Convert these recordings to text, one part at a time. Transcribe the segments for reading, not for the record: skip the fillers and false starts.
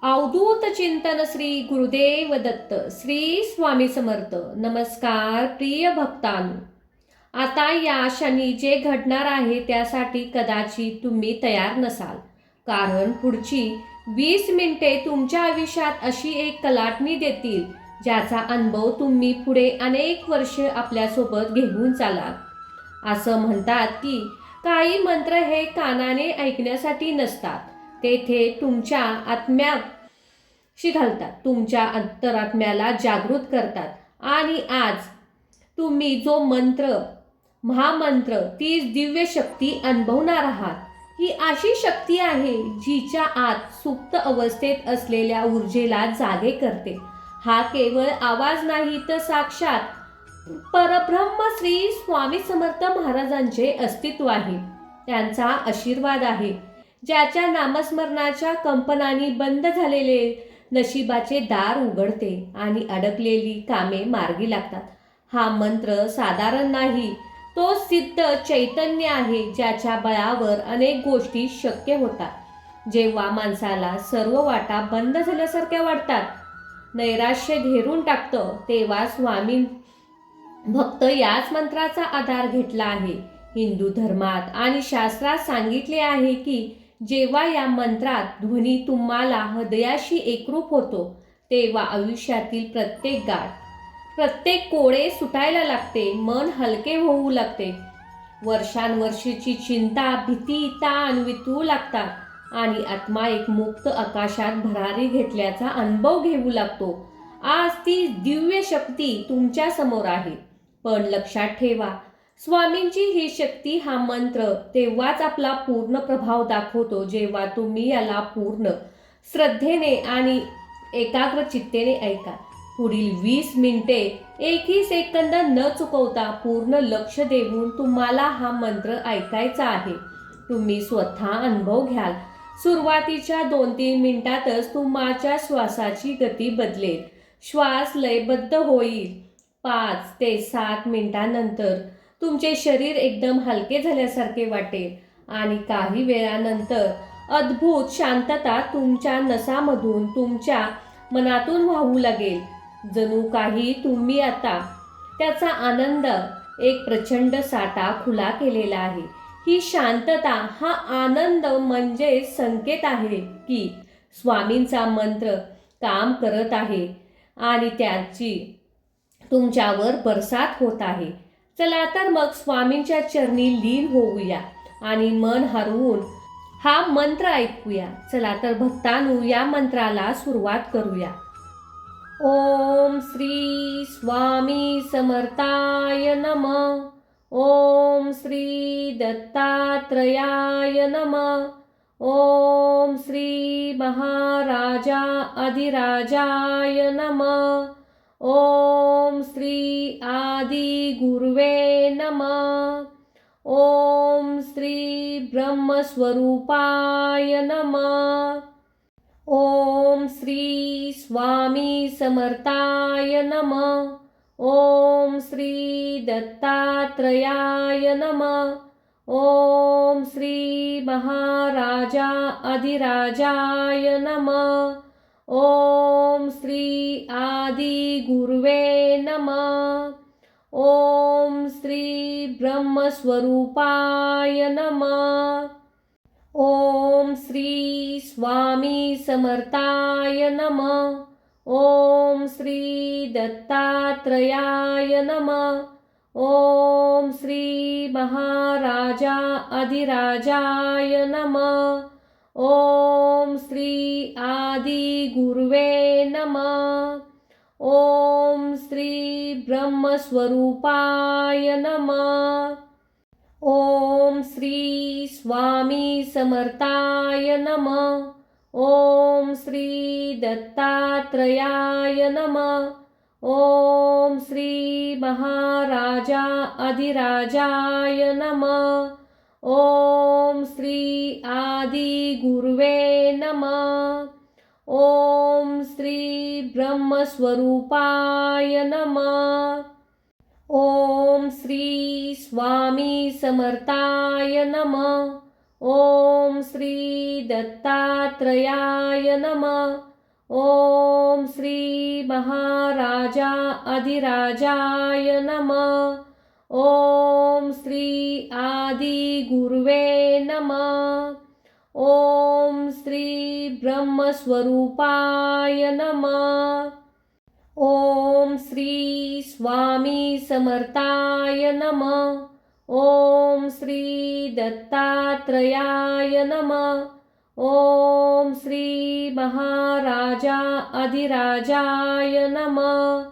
अवधूत चिंतन श्री गुरुदेव दत्त श्री स्वामी समर्थ. नमस्कार प्रिय भक्तांनो. आता या क्षणी जे घडणार आहे त्यासाठी कदाचित तुम्ही तयार नसाल, कारण पुढची 20 मिनिटे तुमच्या आयुष्यात अशी एक कलाटणी देतील ज्याचा अनुभव तुम्ही पुढे अनेक वर्षे आपल्यासोबत घेऊन चालाल. असं म्हणतात की काही मंत्र हे कानाने ऐकण्यासाठी नसतात, तेथे तुमच्या आत्म्याशी घालतात, तुमच्या अंतरात्म्याला जागृत करतात. आणि आज तुम्ही जो मंत्र, महामंत्र, ती दिव्य शक्ती अनुभवणार आहात. ही अशी शक्ती आहे जिच्या आत सुप्त अवस्थेत असलेल्या ऊर्जेला जागे करते. हा केवळ आवाज नाही तर साक्षात परब्रह्म श्री स्वामी समर्थ महाराजांचे अस्तित्व आहे. त्यांचा आशीर्वाद आहे ज्याच्या नामस्मरणाच्या कंपनाने बंद झालेले नशिबाचे दार उघडते आणि अडकलेली कामे मार्गी लागतात. हा मंत्र साधारण नाही, तो सिद्ध चैतन्य आहे ज्याच्या बळावर अनेक गोष्टी शक्य होतात. जेव्हा माणसाला सर्व वाटा बंद झाल्यासारख्या वाटतात, नैराश्य घेरून टाकतं, तेव्हा स्वामी भक्त याच मंत्राचा आधार घेतला आहे. हिंदू धर्मात आणि शास्त्रात सांगितले आहे की जेव्हा या मंत्रात ध्वनी तुम्हाला हृदयाशी एकरूप होतो, तेव्हा आयुष्यातील प्रत्येक गाठ, प्रत्येक कोडे सुटायला लागते, मन हलके होऊ लागते, वर्षांवर्षीची चिंता, भीती, ताण वितळू लागतात आणि आत्मा एक मुक्त आकाशात भरारी घेतल्याचा अनुभव घेऊ लागतो. आज ती दिव्य शक्ती तुमच्या समोर आहे. पण लक्षात ठेवा, स्वामींची ही शक्ती, हा मंत्र तेव्हाच आपला पूर्ण प्रभाव दाखवतो जेव्हा तुम्ही याला पूर्ण श्रद्धेने आणि एकाग्र चित्तेने ऐका. पुढील 20 मिनिटे एकही सेकंद न चुकवता पूर्ण लक्ष देऊन तुम्हाला हा मंत्र ऐकायचा आहे. तुम्ही स्वतः अनुभव घ्याल. सुरुवातीच्या 2-3 मिनिटातच तुमच्या श्वासाची गती बदलेल. श्वास लयबद्ध होईल. 5 ते 7 मिनिटांनंतर तुमचे शरीर एकदम हलके झाल्यासारखे वाटेल आणि काही वेळानंतर अद्भुत शांतता तुमच्या नसामधून, तुमच्या मनातून वाहू लागेल. जणू काही तुम्ही आता त्याचा आनंद, एक प्रचंड साठा खुला केलेला आहे. ही शांतता, हा आनंद म्हणजे संकेत आहे की स्वामींचा मंत्र काम करत आहे आणि त्याची तुमच्यावर बरसात होत आहे. चला तर मग स्वामींच्या चरणी लीन होऊया आणि मन हरवून हा मंत्र ऐकूया. चला तर भक्तांनो, या मंत्राला सुरुवात करूया. ओम श्री स्वामी समर्थाय नमः. ओम श्री दत्तात्रयाय नमः. ओम श्री महाराजा अधिराजाय नमः. ओम श्री आदि गुरुवे नमः. ओम श्री ब्रह्मस्वरूपाय नमः. ओम श्री स्वामी समर्थाय नमः. ओम श्री दत्तात्रयाय नमः. ओम श्री महाराजा अधिराजाय नमः. ओम श्री आदि गुरुवे नमः. ओम श्री ब्रह्मस्वरूपाय नमः. ओम श्री स्वामी समर्थाय नमः. ओम श्री दत्तात्रयाय नमः. ओम श्री महाराजा अधिराजाय नमः. ओम श्री आदि गुरुवे नमः. ओम श्री ब्रह्मस्वरूपाय नमः. ओम श्री स्वामी समर्थाय नमः. ओम श्री दत्तात्रयाय नमः. ओम श्री महाराजा अधिराजाय नमः. ओम श्री आदि गुरुवे नमः. ओम श्री ब्रह्मस्वरूपाय नमः. ओम श्री स्वामी समर्थाय नमः. ओम श्री दत्तात्रयाय नमः. ओम श्री महाराजा अधिराजाय नमः. ओम श्री आदि गुरुवे नमः. ओम श्री ब्रह्मस्वरूपाय नमः. ओम श्री स्वामी समर्थाय नमः. ओम श्री दत्तात्रेयाय नमः. ओम श्री महाराजा अधिराजाय नमः.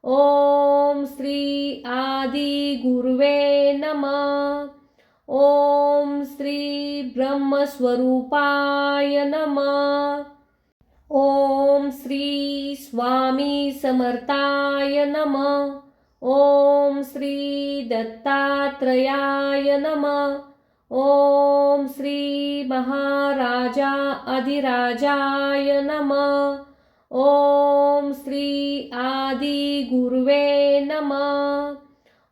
ओम श्री आदि गुरुवे नमः. ओम श्री ब्रह्मस्वरूपाय नमः. ओम श्री स्वामी समर्थाय नमः. ओम श्री दत्तात्रेयाय नमः. ओम श्री महाराजा अधिराजाय नमः. ओम श्री आदि गुरुवे नमः.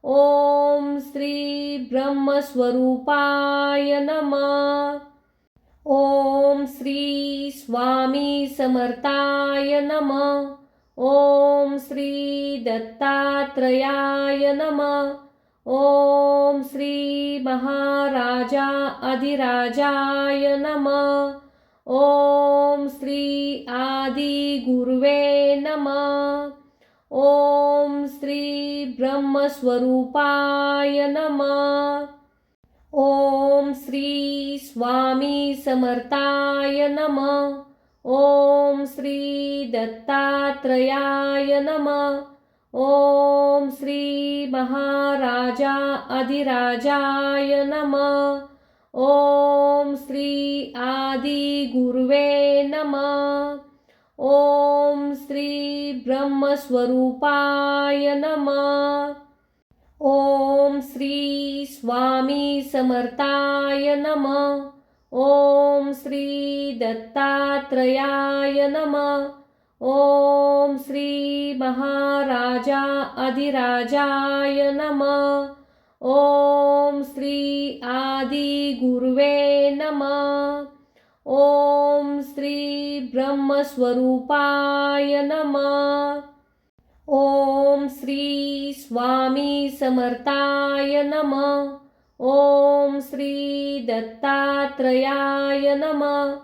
ओम श्री ब्रह्मस्वरूपाय नमः. ओम श्री स्वामी समर्थाय नमः. ओम श्री दत्तात्रेयाय नमः. ओम श्री महाराजा अधिराजाय नमः. ओम श्री आदि गुरुवे नमः. ओम श्री ब्रह्मस्वरूपाय नमः. ओम श्री स्वामी समर्थाय नमः. ओम श्री दत्तात्रेयाय नमः. ओम श्री महाराजा अधिराजाय नमः. ओम श्री आदि गुरुवे नमः. ओम श्री ब्रह्मस्वरूपाय नमः. ओम श्री स्वामी समर्थाय नमः. ओम श्री दत्तात्रेयाय नमः. ओम श्री महाराजा अधिराजाय नमः. ओम श्री आदि गुरुवे नमः. ओम श्री ब्रह्मस्वरूपाय नमः. ओम श्री स्वामी समर्थाय नमः. ओम श्री दत्तात्रेयाय नमः.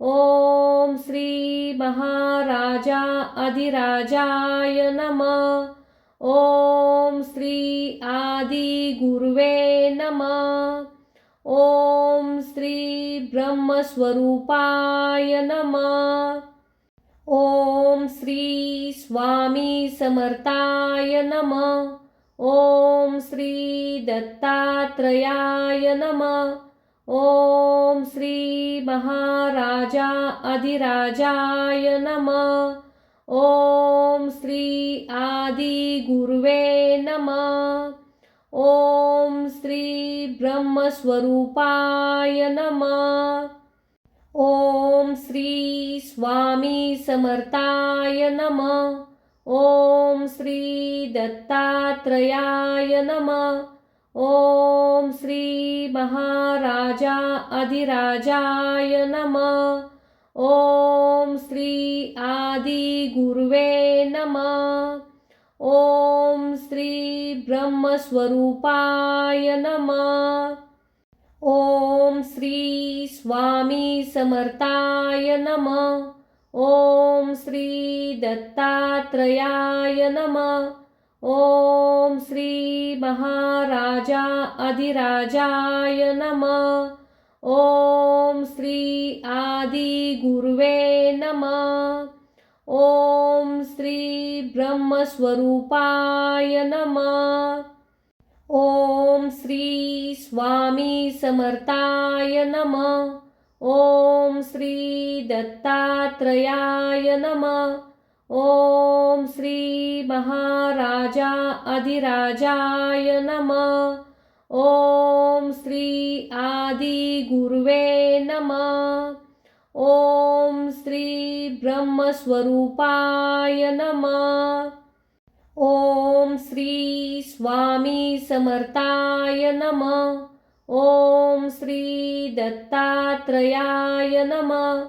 ओम श्री महाराजा अधिराजाय नमः. ओम श्री आदि गुरुवे नमः. ओम श्री ब्रह्मस्वरूपाय नमः. ओम श्री स्वामी समर्थाय नमः. ओम श्री दत्तात्रेयाय नमः. ओम श्री महाराजा अधिराजाय नमः. ओम श्री आदि गुरुवे नमः. ओम श्री ब्रह्मस्वरूपाय नमः. ओम श्री स्वामी समर्थाय नमः. ओम श्री दत्तात्रेयाय नमः. ओम श्री महाराजा अधिराजाय नमः. ओम श्री आदि गुरुवे नमः. ओम श्री ब्रह्मस्वरूपाय नमः. ओम श्री स्वामी समर्थाय नमः. ओम श्री दत्तात्रेयाय नमः. ओम श्री महाराजा अधिराजाय नमः. ओम श्री आदि गुरुवे नमः. ओम श्री ब्रह्मस्वरूपाय नमः. ओम श्री स्वामी समर्थाय नमः. ओम श्री दत्तात्रेयाय नमः. ओम श्री महाराजा अधिराजाय नमः. ओम श्री आदि गुरुवे नमः. ओम श्री ब्रह्मस्वरूपाय नमः. ओम श्री स्वामी समर्थाय नमः. ओम श्री दत्तात्रेयाय नमः.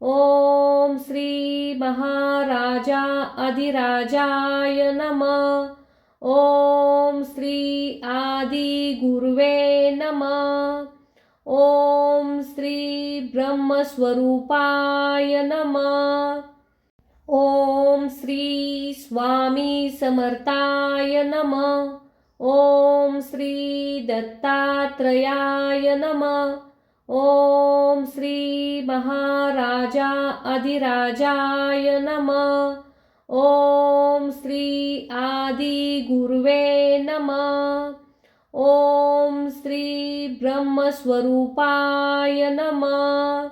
ओम श्री महाराजा अधिराजाय नमः। ओम श्री आदि गुरुवे नमः। ओम श्री ब्रह्मस्वरूपाय नमः। ओम श्री स्वामी समर्थाय नमः। ओम श्री दत्तात्रेयाय नमः। ओम श्री महाराजा अधिराजाय नमः। ओम श्री आदि गुरुवे नमः। ओम श्री ब्रह्मस्वरूपाय नमः।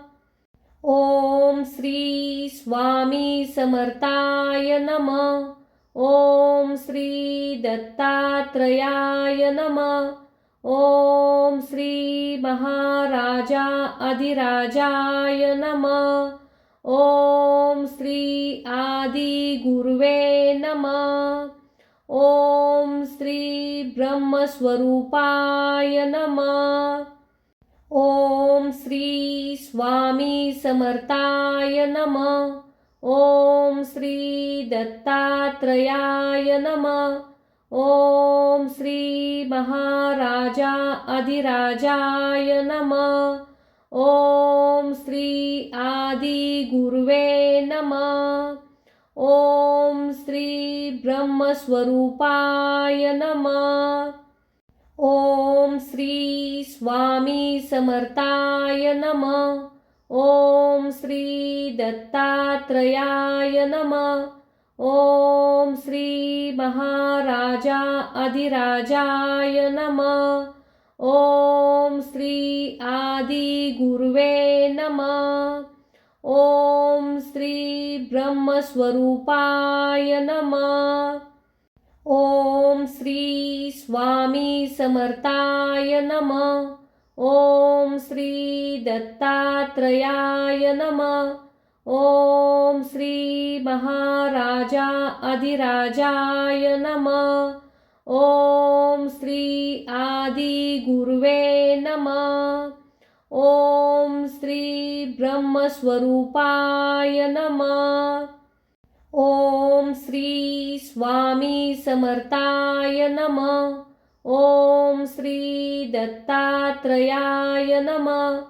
ओम श्री स्वामी समर्थाय नमः। ओम श्री दत्तात्रेयाय नमः। ओम श्री महाराजा अधिराजाय नमः। ओम श्री आदि गुरुवे नमः। ओम श्री ब्रह्मस्वरूपाय नमः। ओम श्री स्वामी समर्थाय नमः। ओम श्री दत्तात्रेयाय नमः। ओम श्री महाराजा अधिराजाय नमः। ओम श्री आदि गुरुवे नमः। ओम श्री ब्रह्मस्वरूपाय नमः। ओम श्री स्वामी समर्थाय नमः। ओम श्री दत्तात्रेयाय नमः। ओम श्री महाराजा अधिराजाय नमः। ओम श्री आदि गुरुवे नमः। ओम श्री ब्रह्मस्वरूपाय नमः। ओम श्री स्वामी समर्थाय नमः। ओम श्री दत्तात्रेयाय नमः। ओम श्री महाराजा अधिराजाय नमः। ओम श्री आदि गुरुवे नमः। ओम श्री ब्रह्मस्वरूपाय नमः। ओम श्री स्वामी समर्थाय नमः। ओम श्री दत्तात्रेयाय नमः।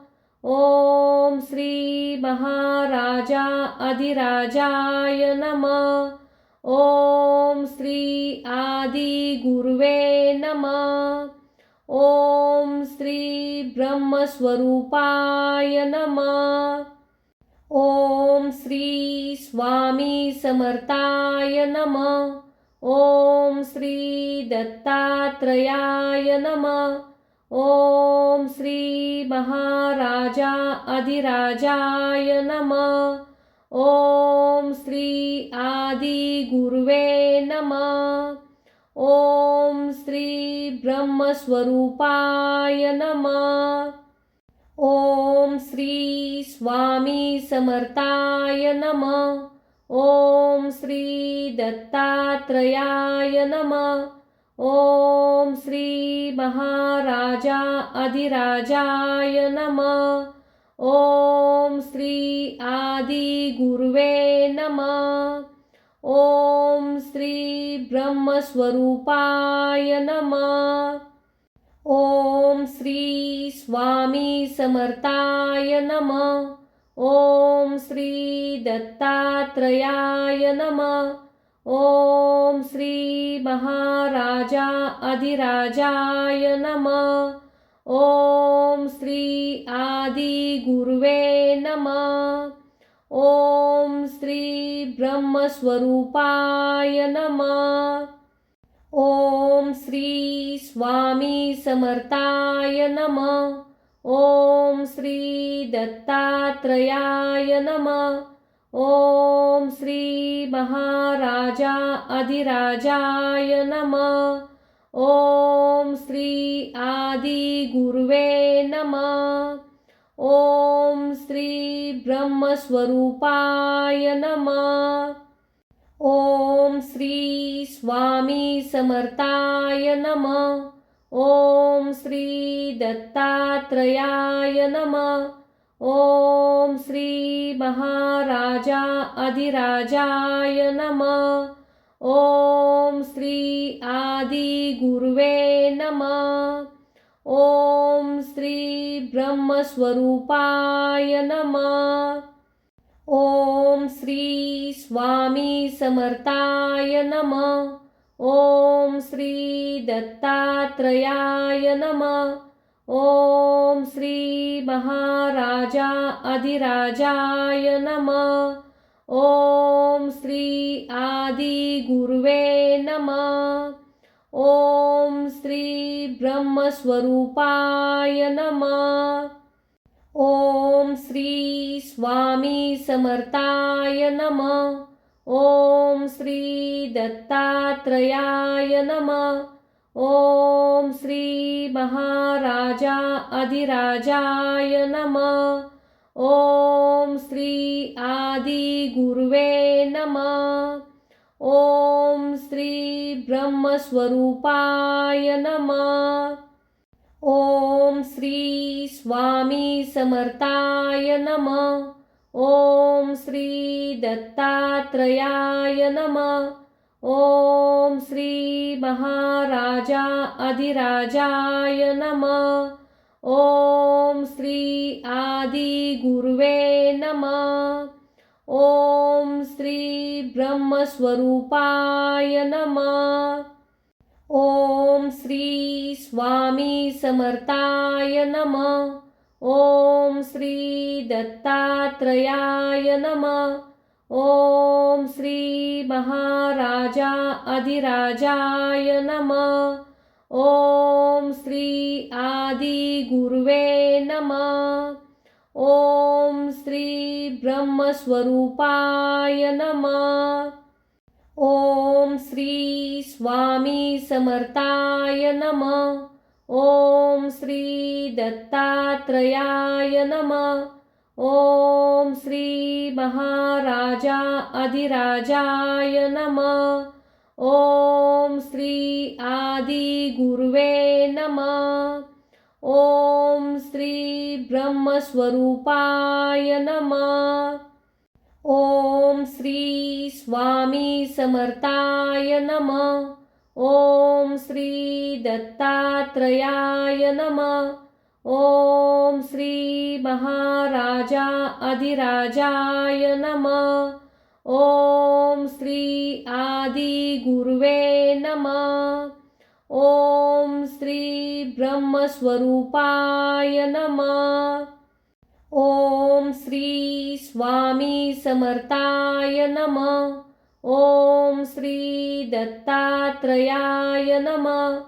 ओम श्री महाराजा अधिराजाय नमः। ओम श्री आदि गुरुवे नमः। ओम श्री ब्रह्मस्वरूपाय नमः। ओम श्री स्वामी समर्थाय नमः। ओम श्री दत्तात्रेयाय नमः। ओम श्री महाराजा अधिराजाय नमः। ओम श्री आदि गुरुवे नमः। ओम श्री ब्रह्मस्वरूपाय नमः। ओम श्री स्वामी समर्थाय नमः। ओम श्री दत्तात्रेयाय नमः। ओम श्री महाराजा अधिराजाय नमः। ओम श्री आदि गुरुवे नमः। ओम श्री ब्रह्मस्वरूपाय नमः। ओम श्री स्वामी समर्थाय नमः। ओम श्री दत्तात्रेयाय नमः। ओम श्री महाराजा अधिराजाय नमः। ओम श्री आदि गुरुवे नमः। ओम श्री ब्रह्मस्वरूपाय नमः। ओम श्री स्वामी समर्थाय नमः। ओम श्री दत्तात्रेयाय नमः। ओम श्री महाराजा अधिराजाय नमः। ओम श्री आदि गुरुवे नमः। ओम श्री ब्रह्मस्वरूपाय नमः। ओम श्री स्वामी समर्थाय नमः। ओम श्री दत्तात्रेयाय नमः। ओम श्री महाराजा अधिराजाय नमः. ओम श्री आदि गुरुवे नमः. ओम श्री ब्रह्मस्वरूपाय नमः. ओम श्री स्वामी समर्थाय नमः. ओम श्री दत्तात्रयाय नमः. ओम श्री महाराजा अधिराजाय नमः. ओम श्री आदि गुरुवे नमः. ओम श्री ब्रह्मस्वरूपाय नमः. ओम श्री स्वामी समर्थाय नमः. ओम श्री दत्तात्रयाय नमः. ओम श्री महाराजा अधिराजाय नमः. ओम श्री आदि गुरुवे नमः. ओम श्री ब्रह्मस्वरूपाय नमः. ओम श्री स्वामी समर्थाय नमः. ओम श्री दत्तात्रयाय नमः. ओम श्री महाराजा अधिराजाय नमः. ओम श्री आदि गुरुवे नमः. ओम श्री ब्रह्मस्वरूपाय नमः. ओम श्री स्वामी समर्थाय नमः. ओम श्री दत्तात्रयाय नमः. ओम श्री महाराजा अधिराजाय नमः. ओम श्री आदि गुरुवे नमः. ओम श्री ब्रह्मस्वरूपाय नमः. ओम श्री स्वामी समर्थाय नमः. ओम श्री दत्तात्रयाय नमः. ओम श्री महाराजा अधिराजाय नमः. ओम श्री आदि गुरुवे नमः. ओम श्री ब्रह्मस्वरूपाय नमः. ओम श्री स्वामी समर्थाय नमः. ओम श्री दत्तात्रयाय नमः. ओम श्री महाराजा अधिराजाय नमः. ओम श्री आदि गुरुवे नमः. ओम श्री ब्रह्मस्वरूपाय नमः. ओम श्री स्वामी समर्थाय नमः. ओम श्री दत्तात्रयाय नमः.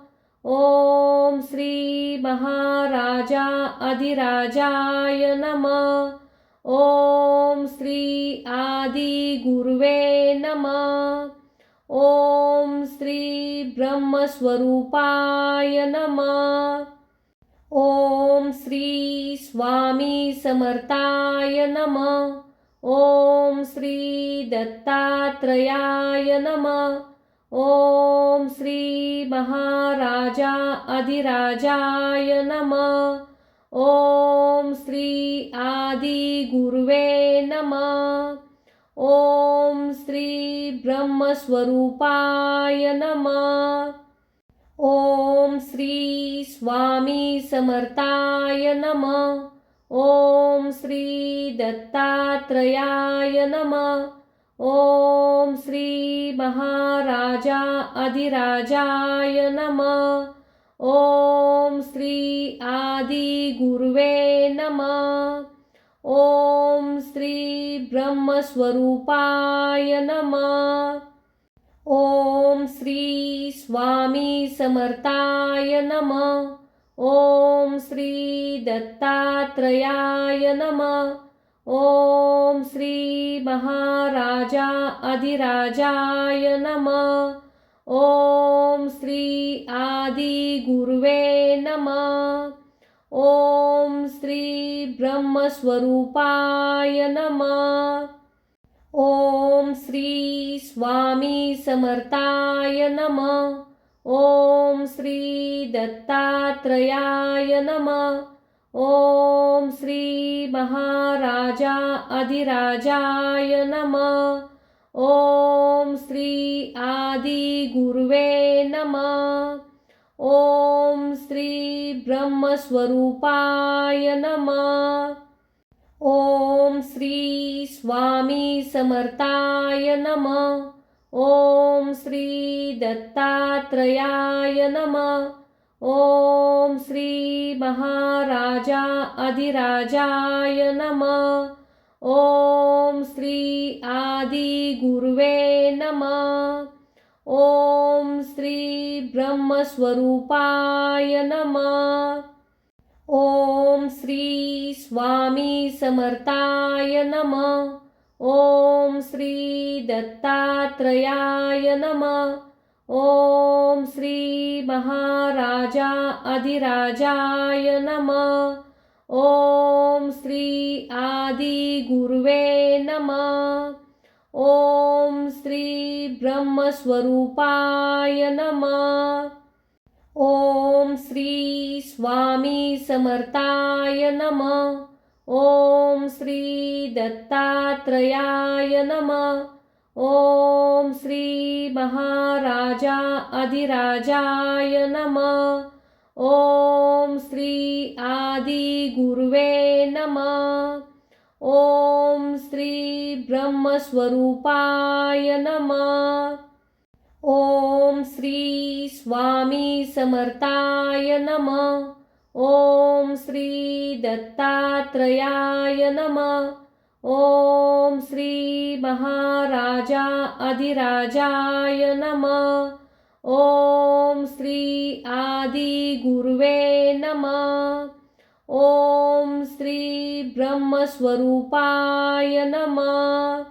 ओम श्री महाराजा अधिराजाय नमः. ओम श्री आदि गुरुवे नमः. ओम श्री ब्रह्मस्वरूपाय नमः. ओम श्री स्वामी समर्थाय नमः. ओम श्री दत्तात्रयाय नमः. ओम श्री महाराजा अधिराजाय नमः. ओम श्री आदि गुरुवे नमः. ओम श्री ब्रह्मस्वरूपाय नमः. ओम श्री स्वामी समर्थाय नमः. ओम श्री दत्तात्रयाय नमः. ओम श्री महाराजा अधिराजाय नमः. ओम श्री आदि गुरुवे नमः. ओम श्री ब्रह्मस्वरूपाय नमः. ओम श्री स्वामी समर्थाय नमः. ओम श्री दत्तात्रयाय नमः. ओम श्री महाराजा अधिराजाय नमः. ओम श्री आदि गुरुवे नमः. ओम श्री ब्रह्मस्वरूपाय नमः. ओम श्री स्वामी समर्थाय नमः. ओम श्री दत्तात्रयाय नमः. ओम श्री महाराजा अधिराजाय नमः। ओम श्री आदि गुरुवे नमः। ओम श्री ब्रह्मस्वरूपाय नमः। ओम श्री स्वामी समर्थाय नमः। ओम श्री दत्तात्रेयाय नमः। ओम श्री महाराजा अधिराजाय नमः। ओम श्री आदि गुरुवे नमः। ओम श्री ब्रह्मस्वरूपाय नमः। ओम श्री स्वामी समर्थाय नमः। ओम श्री दत्तात्रेयाय नमः। ओम श्री महाराजा अधिराजाय नमः। ओम श्री आदि गुरुवे नमः। ओम श्री ब्रह्मस्वरूपाय नमः। ओम श्री स्वामी समर्थाय नमः। ओम श्री दत्तात्रेयाय नमः। ओम श्री महाराजा अधिराजाय नमः। ओम श्री आदि गुरुवे नमः। ओम श्री ब्रह्मस्वरूपाय नमः। ओम श्री स्वामी समर्थाय नमः। ओम श्री दत्तात्रेयाय नमः। ओम श्री महाराजा अधिराजाय नमः। ओम श्री आदि गुरुवे नमः। ओम श्री ब्रह्मस्वरूपाय नमः।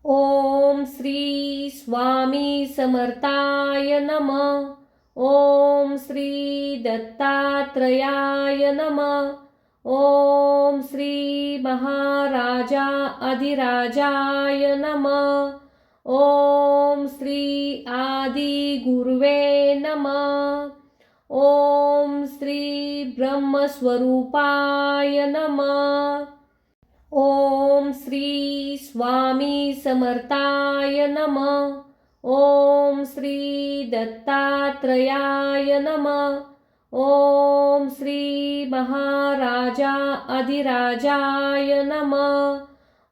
ओम श्री स्वामी समर्थाय नमः। ओम श्री दत्तात्रेयाय नमः। ओम श्री महाराजा अधिराजाय नमः। ओम श्री आदि गुरुवे नमः। ओम श्री ब्रह्मस्वरूपाय नमः। ओम श्री स्वामी समर्थाय नमः। ओम श्री दत्तात्रेयाय नमः। ओम श्री महाराजा अधिराजाय नमः।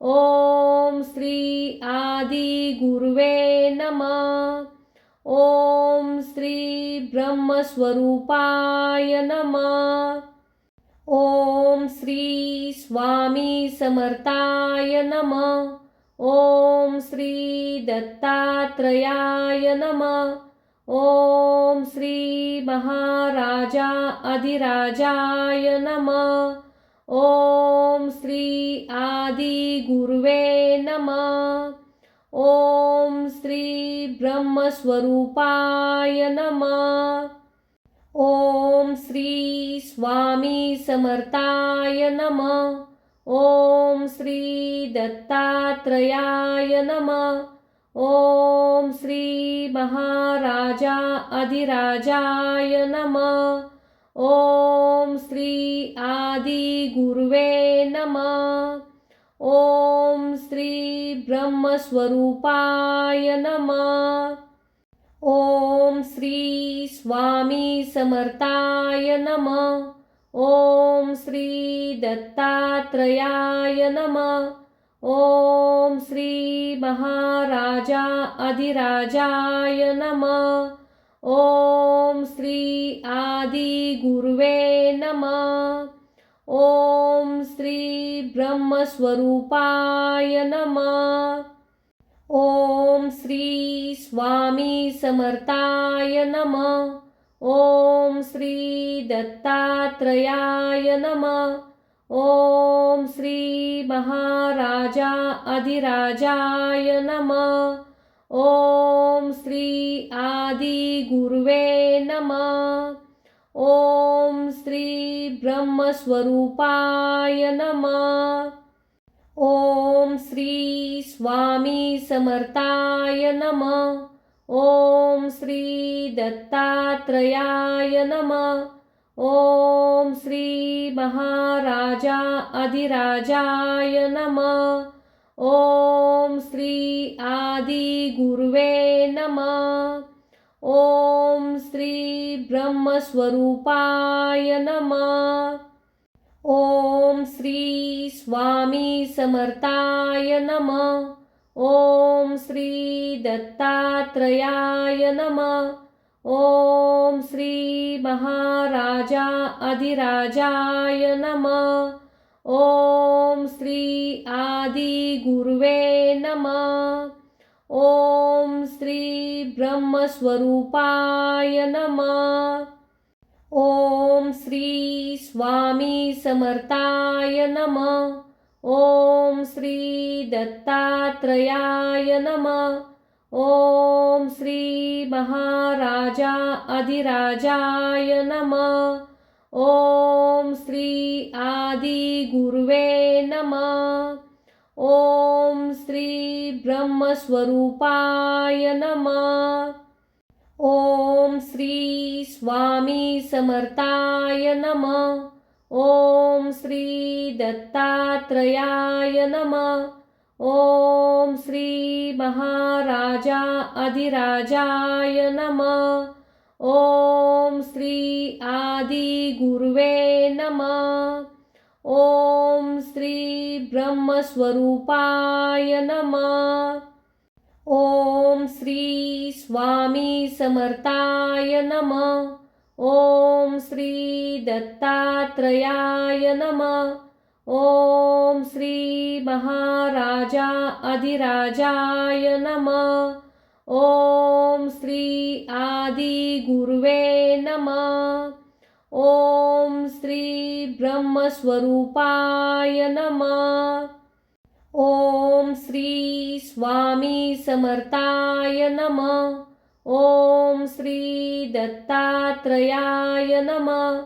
ओम श्री आदि गुरुवे नमः। ओम श्री ब्रह्मस्वरूपाय नमः। ओम श्री स्वामी समर्थाय नमः। ओम श्री दत्तात्रेयाय नमः। ओम श्री महाराजा अधिराजाय नमः। ओम श्री आदि गुरुवे नमः। ओम श्री ब्रह्मस्वरूपाय नमः। ओम श्री स्वामी समर्थाय नमः। ओम श्री दत्तात्रेयाय नमः। ओम श्री महाराजा अधिराजाय नमः। ओम श्री आदि गुरुवे नमः। ओम श्री ब्रह्मस्वरूपाय नमः। ओम श्री स्वामी समर्थाय नमः। ओम श्री दत्तात्रेयाय नमः। ओम श्री महाराजा अधिराजाय नमः। ओम श्री आदि गुरुवे नमः। ओम श्री ब्रह्मस्वरूपाय नमः। ओम श्री स्वामी समर्थाय नमः। ओम श्री दत्तात्रेयाय नमः। ओम श्री महाराजा अधिराजाय नमः। ओम श्री आदि गुरुवे नमः। ओम श्री ब्रह्मस्वरूपाय नमः। ओम श्री स्वामी समर्थाय नमः। ओम श्री दत्तात्रेयाय नमः। ओम श्री महाराजा अधिराजाय नमः। ओम श्री आदि गुरुवे नमः। ओम श्री ब्रह्मस्वरूपाय नमः। ओम श्री स्वामी समर्थाय नमः। ओम श्री दत्तात्रेयाय नमः। ओम श्री महाराजा अधिराजाय नमः। ओम श्री आदि गुरुवे नमः। ओम श्री ब्रह्मस्वरूपाय नमः। ओम श्री स्वामी समर्थाय नमः। ओम श्री दत्तात्रेयाय नमः। ओम श्री महाराजा अधिराजाय नमः। ओम श्री आदि गुरुवे नमः। ओम श्री ब्रह्मस्वरूपाय नमः। ओम श्री स्वामी समर्थाय नमः। ओम श्री दत्तात्रेयाय नमः। ओम श्री महाराजा अधिराजाय नमः। ओम श्री आदि गुरुवे नमः। ओम श्री ब्रह्मस्वरूपाय नमः। ओम श्री स्वामी समर्थाय नमः। ओम श्री दत्तात्रेयाय नमः। ओम श्री महाराजा अधिराजाय नमः। ओम श्री आदि गुरुवे नमः। ओम श्री ब्रह्मस्वरूपाय नमः। ओम श्री स्वामी समर्थाय नमः। ओम श्री दत्तात्रेयाय नमः।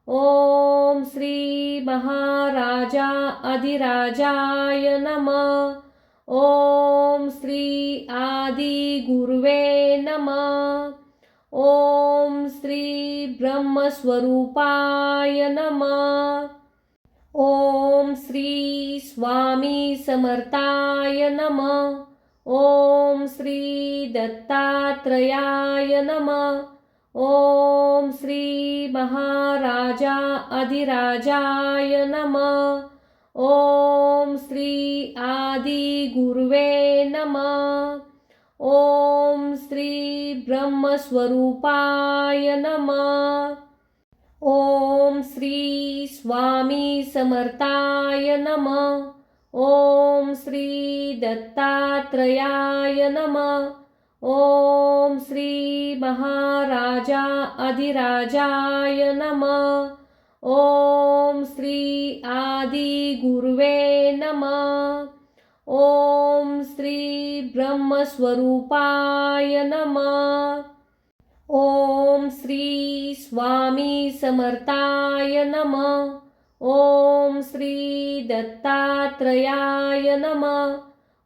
ओम श्री महाराजा अधिराजाय नमः। ओम श्री आदि गुरुवे नमः। ओम श्री ब्रह्मस्वरूपाय नमः। ओम श्री स्वामी समर्थाय नमः। ओम श्री दत्तात्रेयाय नमः। ओम श्री महाराजा अधिराजाय नमः। ओम श्री आदि गुरुवे नमः। ओम श्री ब्रह्मस्वरूपाय नमः। ओम श्री स्वामी समर्थाय नमः। ओम श्री दत्तात्रेयाय नमः। ओम श्री महाराजा अधिराजाय नमः। ओम श्री आदि गुरुवे नमः। ओम श्री ब्रह्मस्वरूपाय नमः। ओम श्री स्वामी समर्थाय नमः। ओम श्री दत्तात्रेयाय नमः।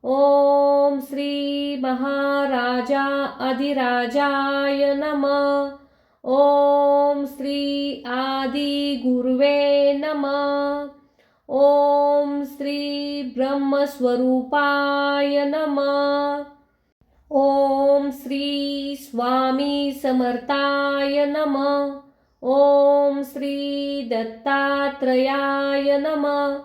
ओम श्री महाराजा अधिराजाय नमः। ओम श्री आदि गुरुवे नमः। ओम श्री ब्रह्मस्वरूपाय नमः। ओम श्री स्वामी समर्थाय नमः। ओम श्री दत्तात्रेयाय नमः।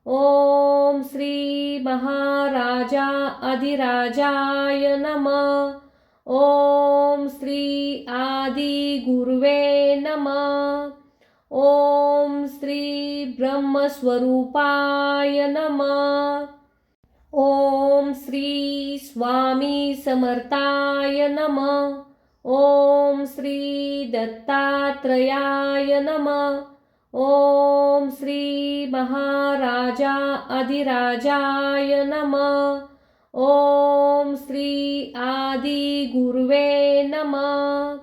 ओम श्री महाराजा अधिराजाय नमः। ओम श्री आदि गुरुवे नमः। ओम श्री ब्रह्मस्वरूपाय नमः। ओम श्री स्वामी समर्थाय नमः। ओम श्री दत्तात्रेयाय नमः। ओम श्री महाराजा अधिराजाय नमः। ओम श्री आदि गुरुवे नमः।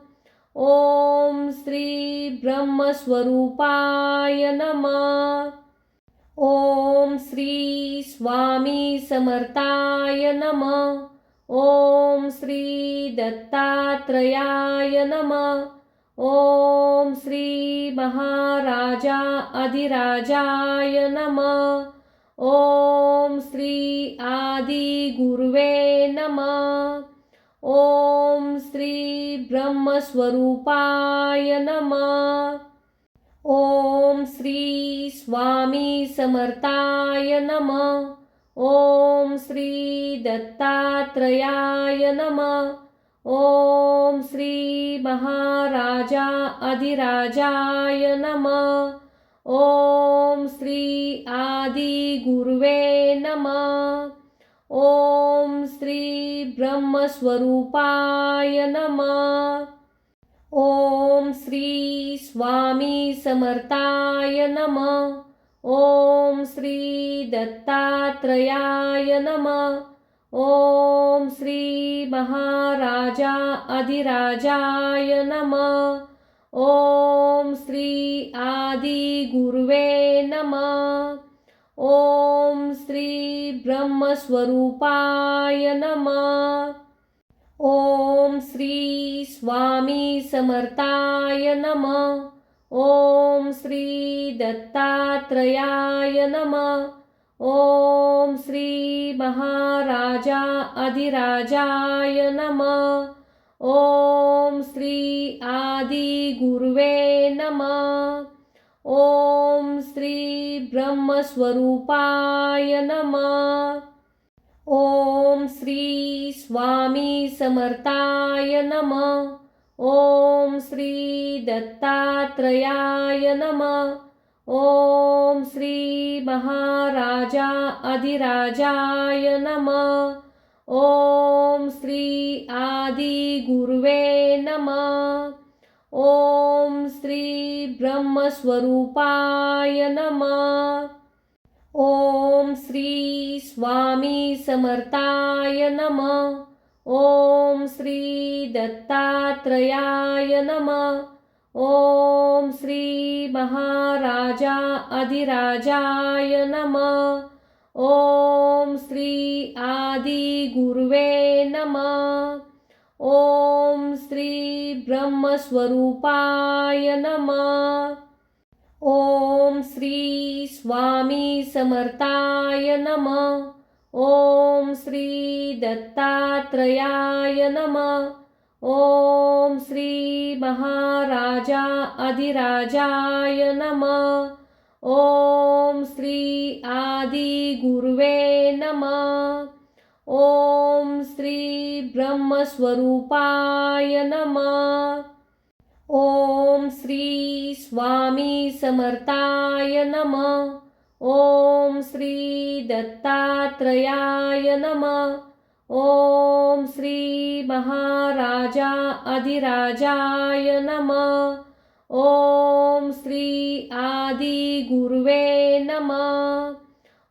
ओम श्री ब्रह्मस्वरूपाय नमः। ओम श्री स्वामी समर्थाय नमः। ओम श्री दत्तात्रेयाय नमः। ओम श्री महाराजा अधिराजाय नमः। ओम श्री आदि गुरुवे नमः। ओम श्री ब्रह्मस्वरूपाय नमः। ओम श्री स्वामी समर्थाय नमः। ओम श्री दत्तात्रेयाय नमः। ओम श्री महाराजा अधिराजाय नमः। ओम श्री आदि गुरुवे नमः। ओम श्री ब्रह्मस्वरूपाय नमः। ओम श्री स्वामी समर्थाय नमः। ओम श्री दत्तात्रेयाय नमः। ओम श्री महाराजा अधिराजाय नमः। ओम श्री आदि गुरुवे नमः। ओम श्री ब्रह्मस्वरूपाय नमः। ओम श्री स्वामी समर्थाय नमः। ओम श्री दत्तात्रेयाय नमः। ओम श्री महाराजा अधिराजाय नमः। ओम श्री आदि गुरुवे नमः। ओम श्री ब्रह्मस्वरूपाय नमः। ओम श्री स्वामी समर्थाय नमः। ओम श्री दत्तात्रेयाय नमः। ओम श्री महाराजा अधिराजाय नमः। ओम श्री आदि गुरुवे नमः। ओम श्री ब्रह्मस्वरूपाय नमः। ओम श्री स्वामी समर्थाय नमः। ओम श्री दत्तात्रेयाय नमः। ओम श्री महाराजा अधिराजाय नमः। ओम श्री आदि गुरुवे नमः। ओम श्री ब्रह्मस्वरूपाय नमः। ओम श्री स्वामी समर्थाय नमः। ओम श्री दत्तात्रेयाय नमः। ओम श्री महाराजा अधिराजाय नमः। ओम श्री आदि गुरुवे नमः। ओम श्री ब्रह्मस्वरूपाय नमः। ओम श्री स्वामी समर्थाय नमः। ओम श्री दत्तात्रेयाय नमः। ओम श्री महाराजा अधिराजाय नमः। ओम श्री आदि गुरुवे नमः।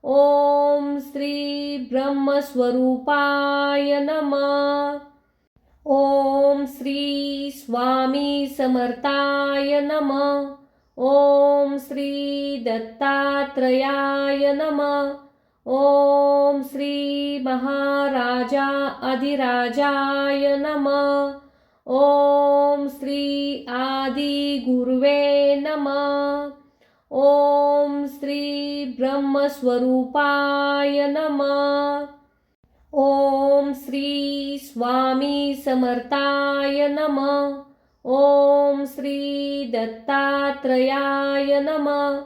ओम श्री ब्रह्मस्वरूपाय नमः। ओम श्री स्वामी समर्थाय नमः। ओम श्री दत्तात्रेयाय नमः। ओम श्री महाराजा अधिराजाय नमः। ओम श्री आदि गुरुवे नमः। ओम श्री ब्रह्मस्वरूपाय नमः। ओम श्री स्वामी समर्थाय नमः। ओम श्री दत्तात्रेयाय नमः।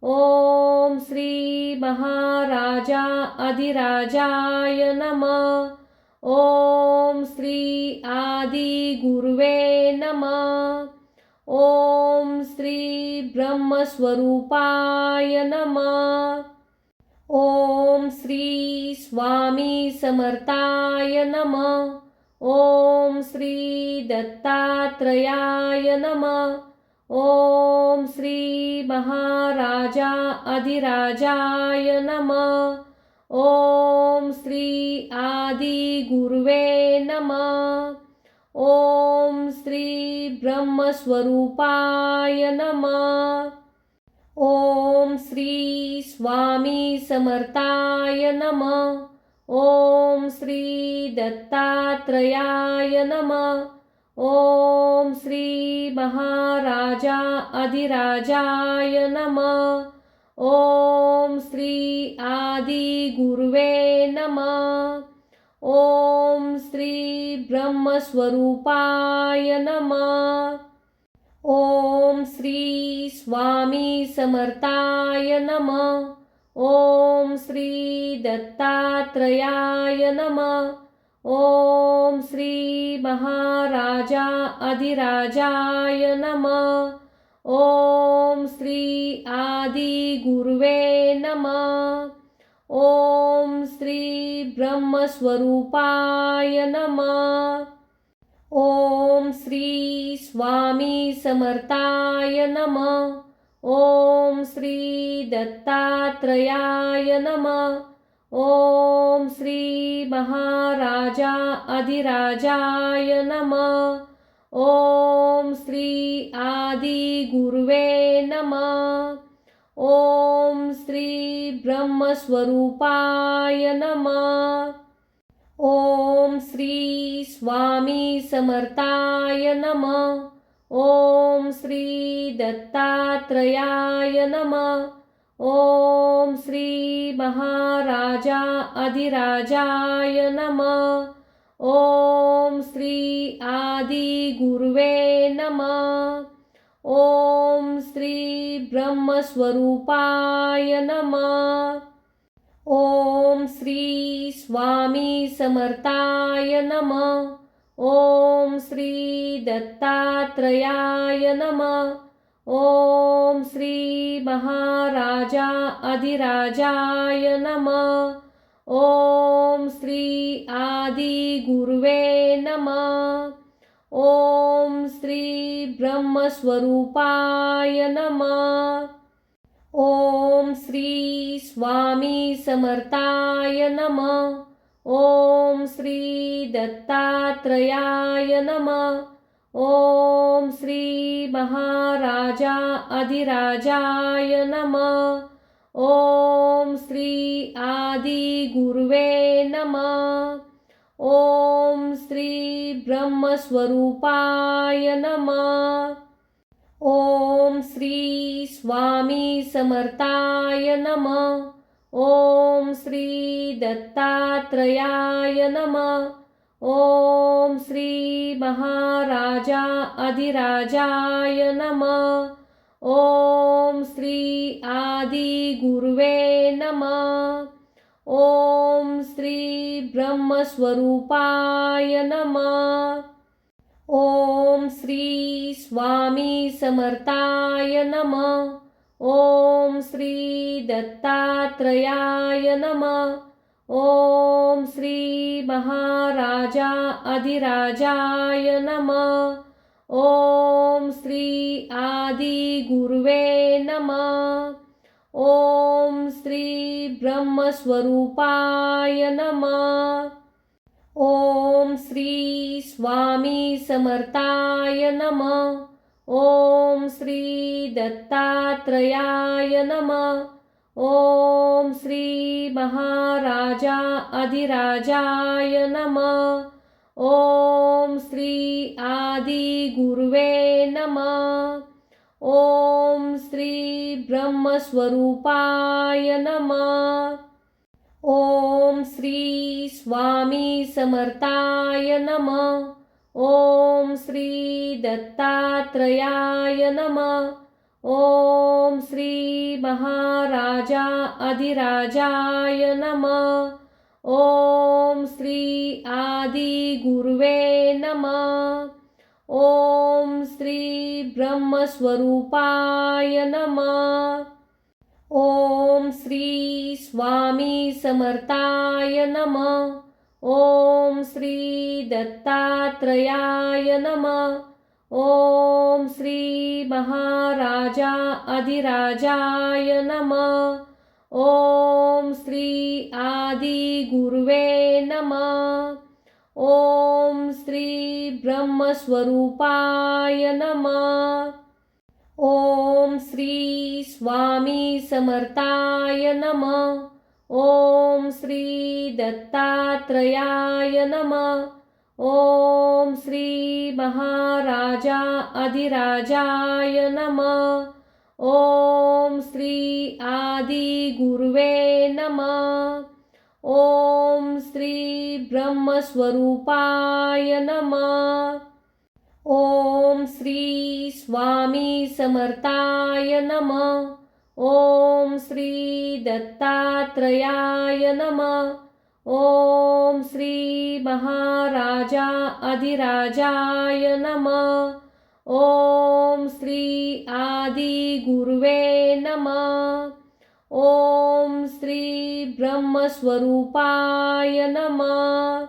ओम श्री महाराजा अधिराजाय नमः। ओम श्री आदि गुरुवे नमः। ओम श्री ब्रह्मस्वरूपाय नमः। ओम श्री स्वामी समर्थाय नमः। ओम श्री दत्तात्रेयाय नमः। ओम श्री महाराजा अधिराजाय नमः। ओम श्री आदि गुरुवे नमः। ओम श्री ब्रह्मस्वरूपाय नमः। ओम श्री स्वामी समर्थाय नमः। ओम श्री दत्तात्रेयाय नमः। ओम श्री महाराजा अधिराजाय नमः। ओम श्री आदि गुरुवे नमः। ओम श्री ब्रह्मस्वरूपाय नमः। ओम श्री स्वामी समर्थाय नमः। ओम श्री दत्तात्रेयाय नमः। ओम श्री महाराजा अधिराजाय नमः। ओम श्री आदि गुरुवे नमः। ओम श्री ब्रह्मस्वरूपाय नमः। ओम श्री स्वामी समर्थाय नमः। ओम श्री दत्तात्रेयाय नमः। ओम श्री महाराजा अधिराजाय नमः। ओम श्री आदि गुरुवे नमः। ओम श्री ब्रह्मस्वरूपाय नमः। ओम श्री स्वामी समर्थाय नमः। ओम श्री दत्तात्रेयाय नमः। ओम श्री महाराजा अधिराजाय नमः। ओम श्री आदि गुरुवे नमः। ओम श्री ब्रह्मस्वरूपाय नमः। ओम श्री स्वामी समर्थाय नमः। ओम श्री दत्तात्रेयाय नमः। ओम श्री महाराजा अधिराजाय नमः। ओम श्री आदि गुरुवे नमः। ओम श्री ब्रह्मस्वरूपाय नमः। ओम श्री स्वामी समर्थाय नमः। ओम श्री दत्तात्रेयाय नमः। ओम श्री महाराजा अधिराजाय नमः। ओम श्री आदि गुरुवे नमः। ओम श्री ब्रह्मस्वरूपाय नमः। ओम श्री स्वामी समर्थाय नमः। ओम श्री दत्तात्रेयाय नमः। ओम श्री महाराजा अधिराजाय नमः। ओम श्री आदि गुरुवे नमः। ओम श्री ब्रह्मस्वरूपाय नमः। ओम श्री स्वामी समर्थाय नमः। ओम श्री दत्तात्रेयाय नमः। ओम श्री महाराजा अधिराजाय नमः। ओम श्री आदि गुरुवे नमः। ओम श्री ब्रह्मस्वरूपाय नमः। ओम श्री स्वामी समर्थाय नमः। ओम श्री दत्तात्रेयाय नमः। ओम श्री महाराजा अधिराजाय नमः। ओम श्री आदि गुरुवे नमः। ओम श्री ब्रह्मस्वरूपाय नमः। ओम श्री स्वामी समर्थाय नमः। ओम श्री दत्तात्रेयाय नमः। ओम श्री महाराजा अधिराजाय नमः। ओम श्री आदि गुरुवे नमः। ओम श्री ब्रह्मस्वरूपाय नमः। ओम श्री स्वामी समर्थाय नमः। ओम श्री दत्तात्रेयाय नमः। ओम श्री महाराजा अधिराजाय नमः। ओम श्री आदि गुरुवे नमः। ओम श्री ब्रह्मस्वरूपाय नमः। ओम श्री स्वामी समर्थाय नमः। ओम श्री दत्तात्रेयाय नमः। ओम श्री महाराजा अधिराजाय नमः. ओम श्री आदि गुरुवे नमः. ओम श्री ब्रह्मस्वरूपाय नमः. ओम श्री स्वामी समर्थाय नमः. ओम श्री दत्तात्रयाय नमः. ओम श्री महाराजा अधिराजाय नमः. ओम श्री आदि गुरुवे नमः. ओम श्री ब्रह्मस्वरूपाय नमः.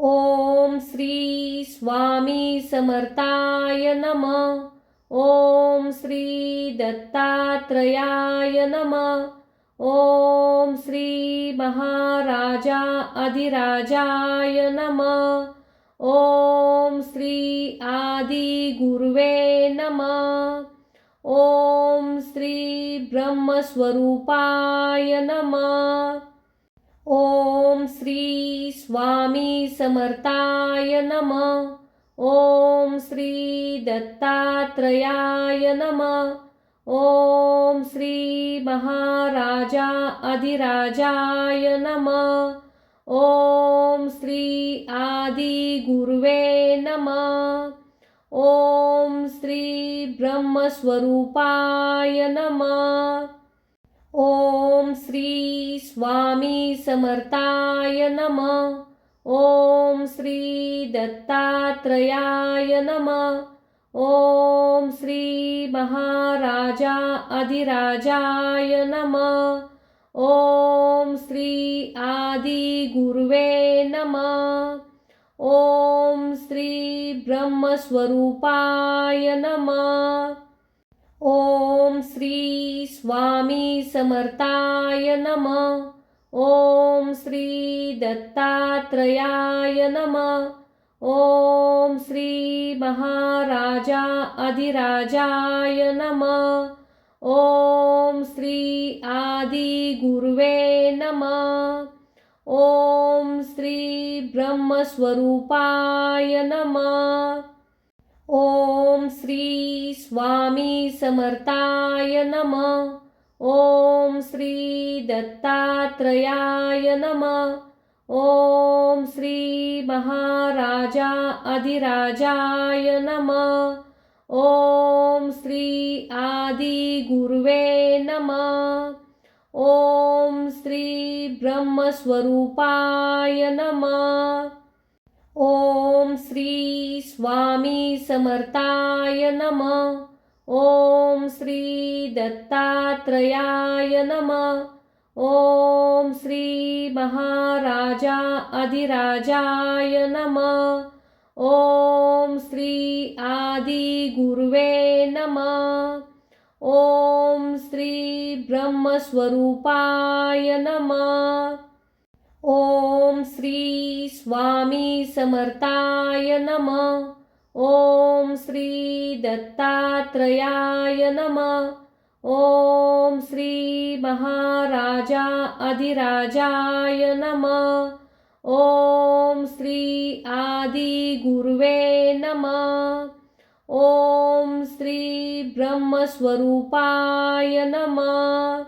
ओम श्री स्वामी समर्थाय नमः. ओम श्री दत्तात्रयाय नमः. ओम श्री महाराजा अधिराजाय नमः. ओम श्री आदि गुरुवे नमः. ओम श्री ब्रह्मस्वरूपाय नमः. ओम श्री स्वामी समर्थाय नमः. ओम श्री दत्तात्रयाय नमः. ओम श्री महाराजा अधिराजाय नमः. ओम श्री आदि गुरुवे नमः. ओम श्री ब्रह्मस्वरूपाय नमः. ओम श्री स्वामी समर्थाय नमः. ओम श्री दत्तात्रयाय नमः. ओम श्री महाराजा अधिराजाय नमः. ओम श्री आदि गुरुवे नमः. ओम श्री ब्रह्मस्वरूपाय नमः. ओम श्री स्वामी समर्थाय नमः. ओम श्री दत्तात्रयाय नमः. ओम श्री महाराजा अधिराजाय नमः. ओम श्री आदि गुरुवे नमः. ओम श्री ब्रह्मस्वरूपाय नमः. ओम श्री स्वामी समर्थाय नमः. ओम श्री दत्तात्रयाय नमः. ओम श्री महाराजा अधिराजाय नमः. ओम श्री आदि गुरुवे नमः. ओम श्री ब्रह्मस्वरूपाय नमः. ओम श्री स्वामी समर्थाय नमः. ओम श्री दत्तात्रयाय नमः. ओम श्री महाराजा अधिराजाय नमः. ओम श्री आदि गुरुवे नमः. ओम श्री ब्रह्मस्वरूपाय नमः. ओम श्री स्वामी समर्थाय नमः. ओम श्री दत्तात्रयाय नमः. ओम श्री महाराजा अधिराजाय नमः. ओम श्री आदि गुरुवे नमः. ओम श्री ब्रह्मस्वरूपाय नमः.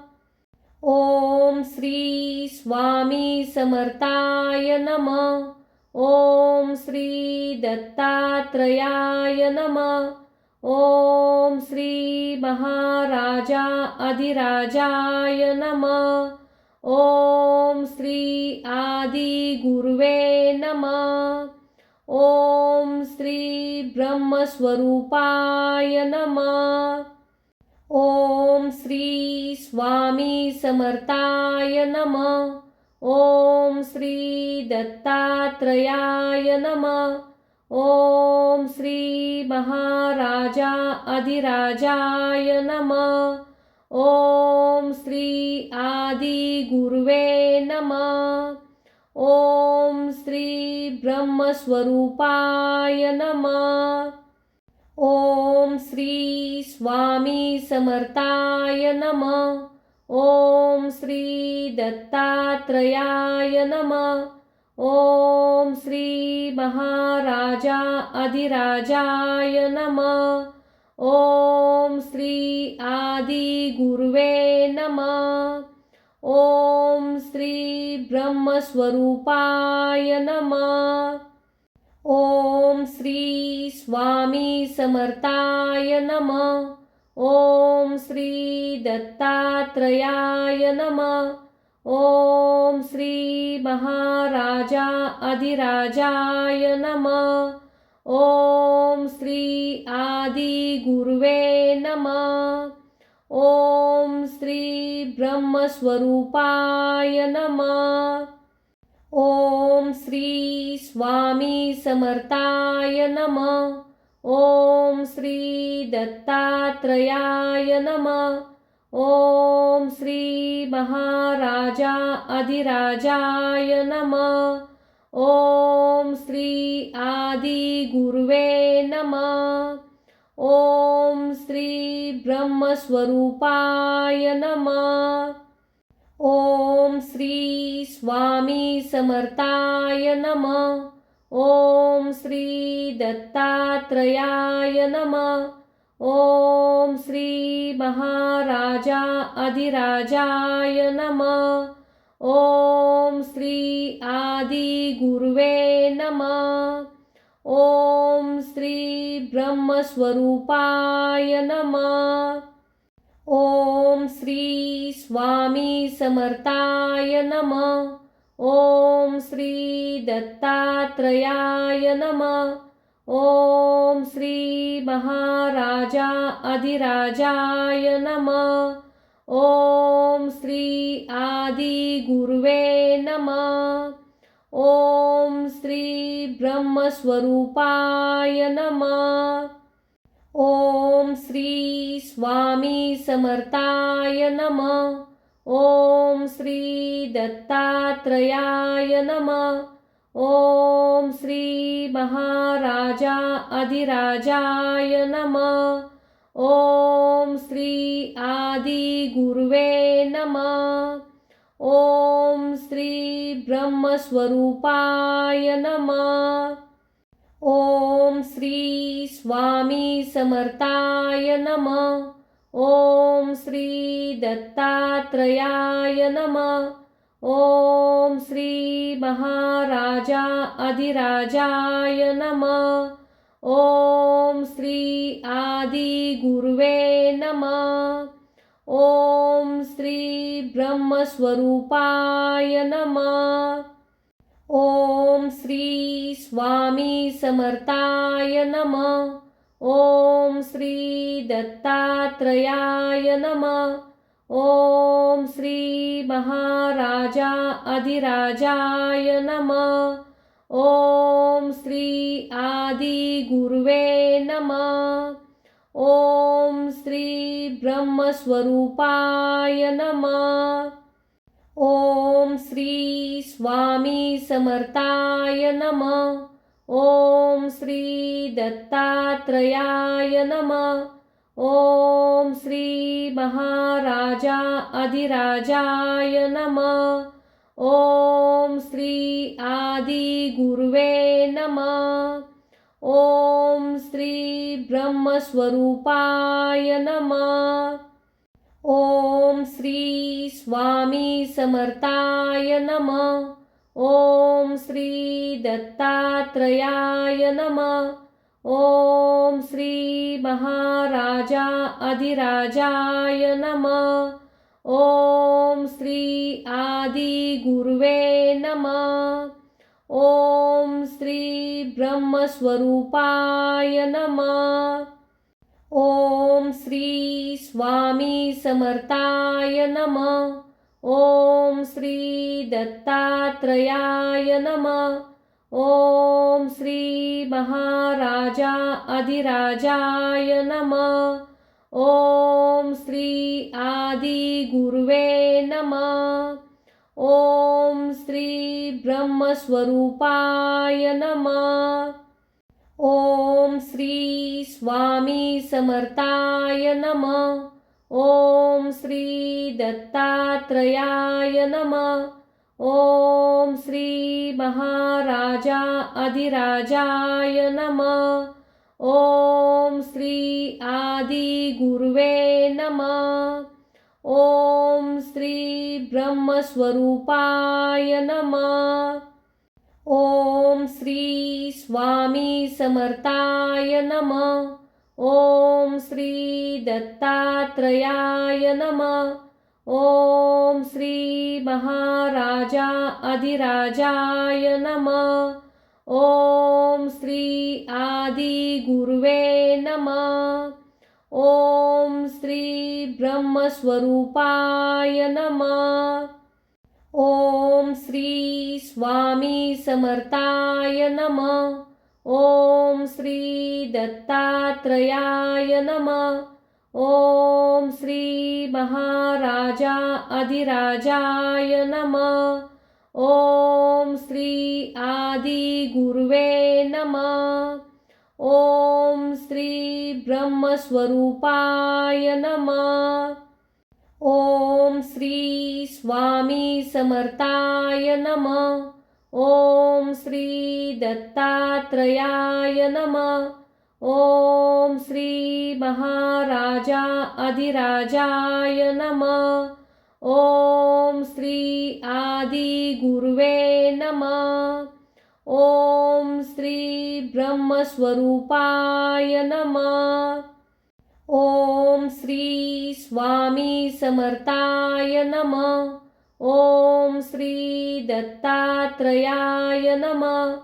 ओम श्री स्वामी समर्थाय नमः. ओम श्री दत्तात्रयाय नमः. ओम श्री महाराजा अधिराजाय नमः. ओम श्री आदि गुरुवे नमः. ओम श्री ब्रह्मस्वरूपाय नमः. ओम श्री स्वामी समर्थाय नमः. ओम श्री दत्तात्रयाय नमः. ओम श्री महाराजा अधिराजाय नमः. ओम श्री आदि गुरुवे नमः. ओम श्री ब्रह्मस्वरूपाय नमः. ओम श्री स्वामी समर्थाय नमः. ओम श्री दत्तात्रयाय नमः. ओम श्री महाराजा अधिराजाय नमः। ओम श्री आदि गुरुवे नमः। ओम श्री ब्रह्मस्वरूपाय नमः। ओम श्री स्वामी समर्थाय नमः। ओम श्री दत्तात्रेयाय नमः। ओम श्री महाराजा अधिराजाय नमः। ओम श्री आदि गुरुवे नमः। ओम श्री ब्रह्मस्वरूपाय नमः। ओम श्री स्वामी समर्थाय नमः। ओम श्री दत्तात्रेयाय नमः। ओम श्री महाराजा अधिराजाय नमः। ओम श्री आदि गुरुवे नमः। ओम श्री ब्रह्मस्वरूपाय नमः। ओम श्री स्वामी समर्थाय नमः। ओम श्री दत्तात्रेयाय नमः। ओम श्री महाराजा अधिराजाय नमः। ओम श्री आदि गुरुवे नमः। ओम श्री ब्रह्मस्वरूपाय नमः। ओम श्री स्वामी समर्थाय नमः। ओम श्री दत्तात्रेयाय नमः। ओम श्री महाराजा अधिराजाय नमः। ओम श्री आदि गुरुवे नमः। ओम श्री ब्रह्मस्वरूपाय नमः। ओम श्री स्वामी समर्थाय नमः। ओम श्री दत्तात्रेयाय नमः। ओम श्री महाराजा अधिराजाय नमः। ओम श्री आदि गुरुवे नमः। ओम श्री ब्रह्मस्वरूपाय नमः। ओम श्री स्वामी समर्थाय नमः। ओम श्री दत्तात्रेयाय नमः। ओम श्री महाराजा अधिराजाय नमः। ओम श्री आदि गुरुवे नमः। ओम श्री ब्रह्मस्वरूपाय नमः। ओम श्री स्वामी समर्थाय नमः। ओम श्री दत्तात्रेयाय नमः। ओम श्री महाराजा अधिराजाय नमः। ओम श्री आदि गुरुवे नमः। ओम श्री ब्रह्मस्वरूपाय नमः। ओम श्री स्वामी समर्थाय नमः। ओम श्री दत्तात्रेयाय नमः। ओम श्री महाराजा अधिराजाय नमः। ओम श्री आदि गुरुवे नमः। ओम श्री ब्रह्मस्वरूपाय नमः। ओम श्री स्वामी समर्थाय नमः। ओम श्री दत्तात्रेयाय नमः। ओम श्री महाराजा अधिराजाय नमः। ओम श्री आदि गुरुवे नमः। ओम श्री ब्रह्मस्वरूपाय नमः। ओम श्री स्वामी समर्थाय नमः। ओम श्री दत्तात्रेयाय नमः। ओम श्री महाराजा अधिराजाय नमः। ओम श्री आदि गुरुवे नमः। ओम श्री ब्रह्मस्वरूपाय नमः। ओम श्री स्वामी समर्थाय नमः। ओम श्री दत्तात्रेयाय नमः। ओम श्री महाराजा अधिराजाय नमः. ओम श्री आदि गुरुवे नमः. ओम श्री ब्रह्मस्वरूपाय नमः. ओम श्री स्वामी समर्थाय नमः. ओम श्री दत्तात्रयाय नमः. ओम श्री महाराजा अधिराजाय नमः. ओम श्री आदि गुरुवे नमः. ओम श्री ब्रह्मस्वरूपाय नमः. ओम श्री स्वामी समर्थाय नमः. ओम श्री दत्तात्रयाय नमः. ओम श्री महाराजा अधिराजाय नमः. ओम श्री आदि गुरुवे नमः. ओम श्री ब्रह्मस्वरूपाय नमः. ओम श्री स्वामी समर्थाय नमः. ओम श्री दत्तात्रयाय नमः. ओम श्री महाराजा अधिराजाय नमः. ओम श्री आदि गुरुवे नमः. ओम श्री ब्रह्मस्वरूपाय नमः. ओम श्री स्वामी समर्थाय नमः. ओम श्री दत्तात्रयाय नमः.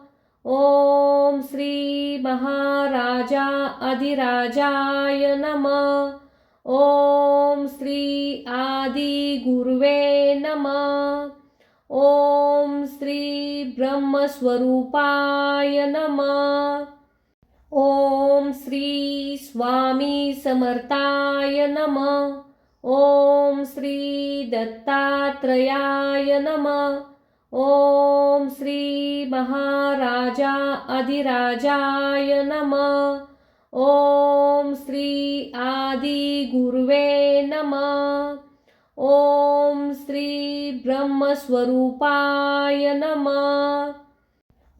ओम श्री महाराजा अधिराजाय नमः. ओम श्री आदि गुरुवे नमः. ओम श्री ब्रह्मस्वरूपाय नमः. ओम श्री स्वामी समर्थाय नमः. ओम श्री दत्तात्रयाय नमः. ओम श्री महाराजा अधिराजाय नमः. ओम श्री आदि गुरुवे नमः. ओम श्री ब्रह्मस्वरूपाय नमः.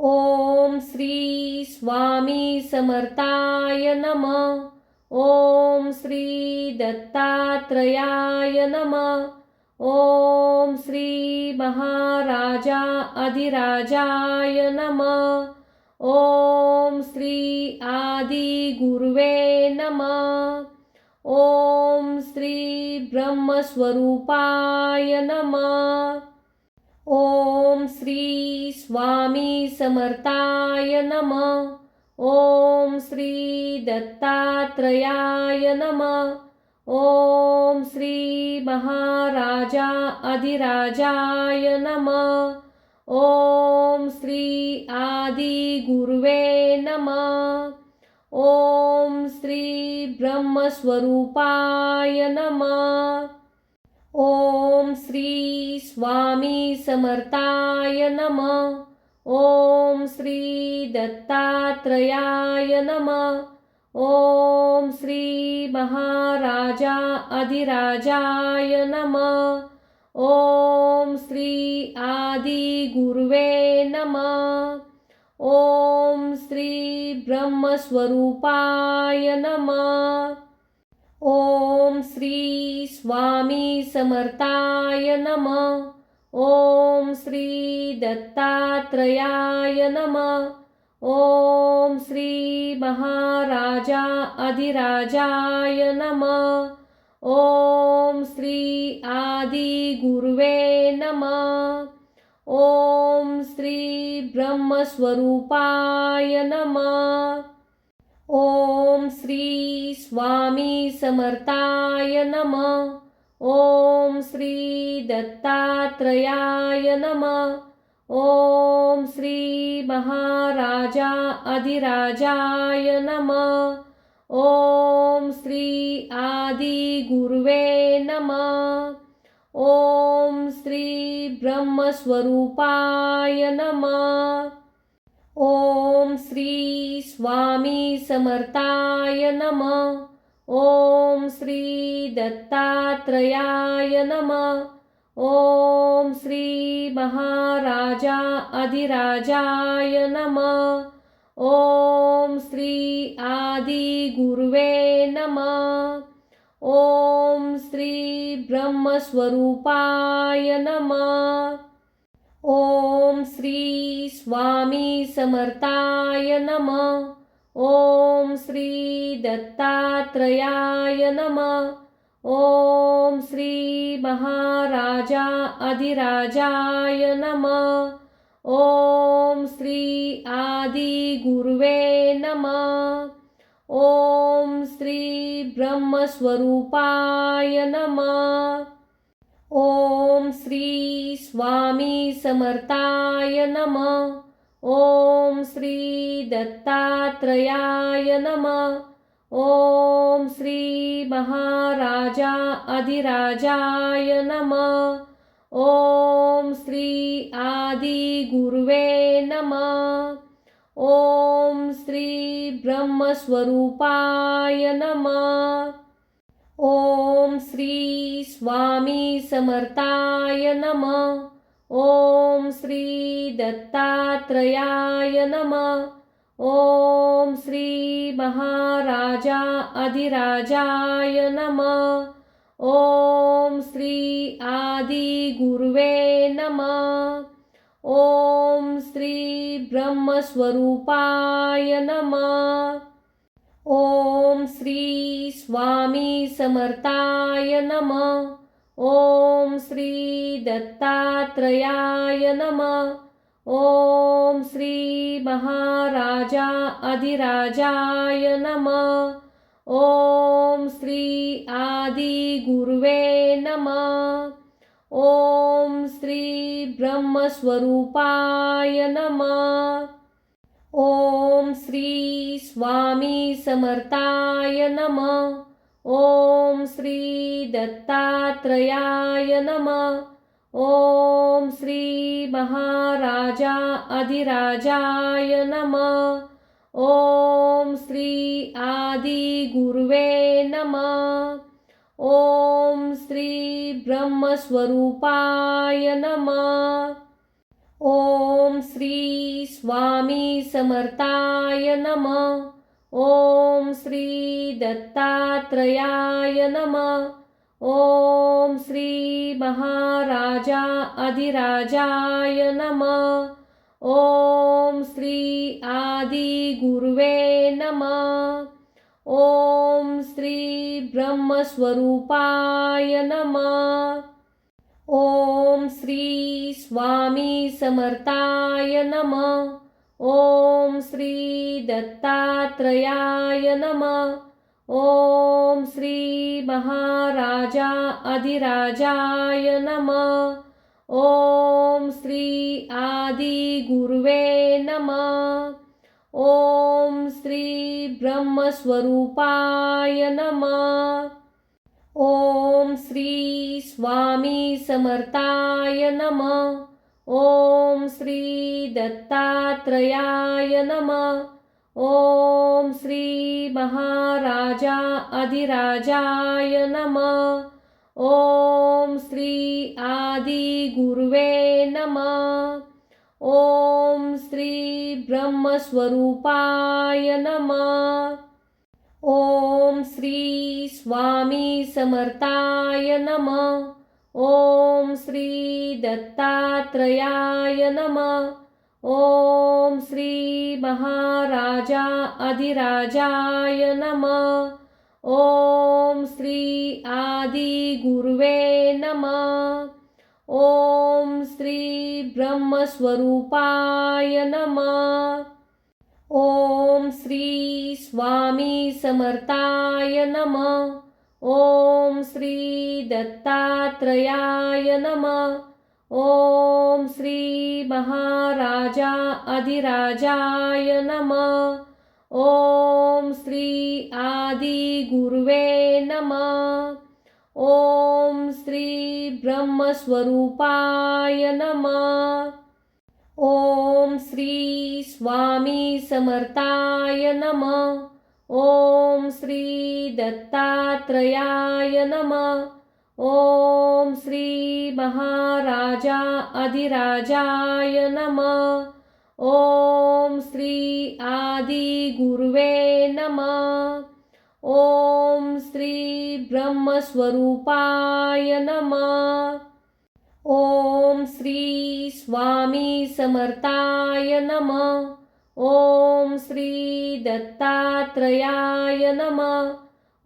ओम श्री स्वामी समर्थाय नमः. ओम श्री दत्तात्रयाय नमः. ओम श्री महाराजा अधिराजाय नमः. ओम श्री आदि गुरुवे नमः. ओम श्री ब्रह्मस्वरूपाय नमः. ओम श्री स्वामी समर्थाय नमः. ओम श्री दत्तात्रयाय नमः. ओम श्री महाराजा अधिराजाय नमः. ओम श्री आदि गुरुवे नमः. ओम श्री ब्रह्मस्वरूपाय नमः. ओम श्री स्वामी समर्थाय नमः. ओम श्री दत्तात्रयाय नमः. ओम श्री महाराजा अधिराजाय नमः. ओम श्री आदि गुरुवे नमः. ओम श्री ब्रह्मस्वरूपाय नमः. ओम श्री स्वामी समर्थाय नमः. ओम श्री दत्तात्रयाय नमः. ओम श्री महाराजा अधिराजाय नमः. ओम श्री आदि गुरुवे नमः. ओम श्री ब्रह्मस्वरूपाय नमः. ओम श्री स्वामी समर्थाय नमः. ओम श्री दत्तात्रयाय नमः. ओम श्री महाराजा अधिराजाय नमः. ओम श्री आदि गुरुवे नमः. ओम श्री ब्रह्मस्वरूपाय नमः. ओम श्री स्वामी समर्थाय नमः. ओम श्री दत्तात्रयाय नमः. ओम श्री महाराजा अधिराजाय नमः। ओम श्री आदि गुरुवे नमः। ओम श्री ब्रह्मस्वरूपाय नमः। ओम श्री स्वामी समर्थाय नमः। ओम श्री दत्तात्रयाय नमः। ओम श्री महाराजा अधिराजाय नमः। ओम श्री आदि गुरुवे नमः। ओम श्री ब्रह्मस्वरूपाय नमः। ओम श्री स्वामी समर्थाय नमः। ओम श्री दत्तात्रयाय नमः। ओम श्री महाराजा अधिराजाय नमः। ओम श्री आदि गुरुवे नमः। ओम श्री ब्रह्मस्वरूपाय नमः। ओम श्री स्वामी समर्थाय नमः। ओम श्री दत्तात्रयाय नमः। ओम श्री महाराजा अधिराजाय नमः। ओम श्री आदि गुरुवे नमः। ओम श्री ब्रह्मस्वरूपाय नमः। ओम श्री स्वामी समर्थाय नमः। ओम श्री दत्तात्रयाय नमः। ओम श्री महाराजा अधिराजाय नमः। ओम श्री आदि गुरुवे नमः। ओम श्री ब्रह्मस्वरूपाय नमः। ओम श्री स्वामी समर्थाय नमः। ओम श्री दत्तात्रयाय नमः। ओम श्री महाराजा अधिराजाय नमः। ओम श्री आदि गुरुवे नमः। ओम श्री ब्रह्मस्वरूपाय नमः। ओम श्री स्वामी समर्थाय नमः। ओम श्री दत्तात्रयाय नमः। ओम श्री महाराजा अधिराजाय नमः। ओम श्री आदि गुरुवे नमः। ओम श्री ब्रह्मस्वरूपाय नमः। ओम श्री स्वामी समर्थाय नमः। ओम श्री दत्तात्रयाय नमः। ओम श्री महाराजा अधिराजाय नमः। ओम श्री आदि गुरुवे नमः। ओम श्री ब्रह्मस्वरूपाय नमः। ओम श्री स्वामी समर्थाय नमः। ओम श्री दत्तात्रयाय नमः। ओम श्री महाराजा अधिराजाय नमः। ओम श्री आदि गुरुवे नमः। ओम श्री ब्रह्मस्वरूपाय नमः। ओम श्री स्वामी समर्थाय नमः। ओम श्री दत्तात्रयाय नमः। ओम श्री महाराजा अधिराजाय नमः। ओम श्री आदि गुरुवे नमः। ओम श्री ब्रह्मस्वरूपाय नमः। ओम श्री स्वामी समर्थाय नमः। ओम श्री दत्तात्रयाय नमः। ओम श्री महाराजा अधिराजाय नमः। ओम श्री आदि गुरुवे नमः। ओम श्री ब्रह्मस्वरूपाय नमः। ओम श्री स्वामी समर्थाय नमः। ओम श्री दत्तात्रयाय नमः। ओम श्री महाराजा अधिराजाय नमः। ओम श्री आदि गुरुवे नमः। ओम श्री ब्रह्मस्वरूपाय नमः। ओम श्री स्वामी समर्थाय नमः। ओम श्री दत्तात्रेयाय नमः।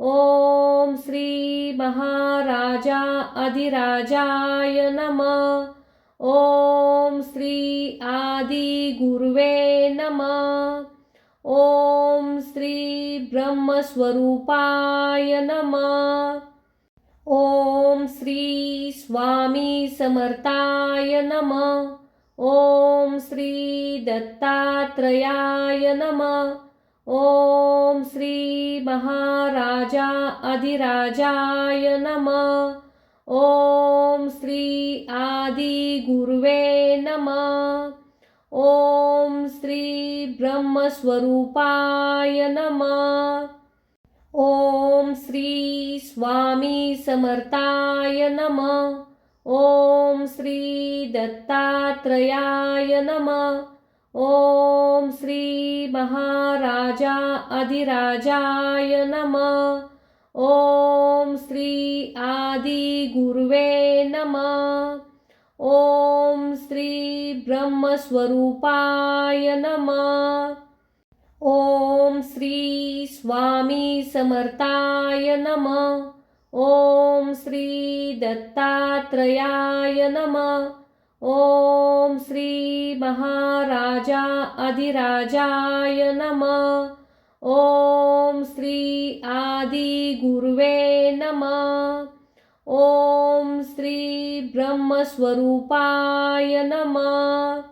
ओम श्री महाराजा अधिराजाय नमः। ओम श्री आदि गुरुवे नमः। ओम श्री ब्रह्मस्वरूपाय नमः। ओम श्री स्वामी समर्थाय नमः। ओम श्री दत्तात्रेयाय नमः। ओम श्री महाराजा अधिराजाय नमः। ओम श्री आदि गुरुवे नमः। ओम श्री ब्रह्मस्वरूपाय नमः। ओम श्री स्वामी समर्थाय नमः। ओम श्री दत्तात्रेयाय नमः। ओम श्री महाराजा अधिराजाय नमः। ओम श्री आदि गुरुवे नमः। ओम श्री ब्रह्मस्वरूपाय नमः। ओम श्री स्वामी समर्थाय नमः। ओम श्री दत्तात्रेयाय नमः। ओम श्री महाराजा अधिराजाय नमः। ओम श्री आदि गुरुवे नमः। ओम श्री ब्रह्मस्वरूपाय नमः।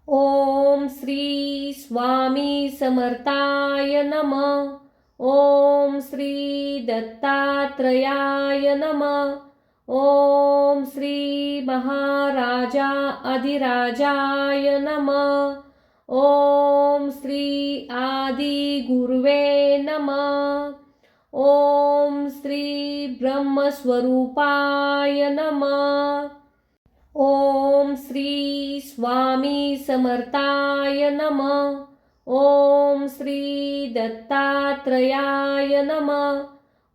ओम श्री स्वामी समर्थाय नमः। ओम श्री दत्तात्रेयाय नमः। ओम श्री महाराजा अधिराजाय नमः। ओम श्री आदि गुरुवे नमः। ओम श्री ब्रह्मस्वरूपाय नमः। ओम श्री स्वामी समर्थाय नमः। ओम श्री दत्तात्रेयाय नमः।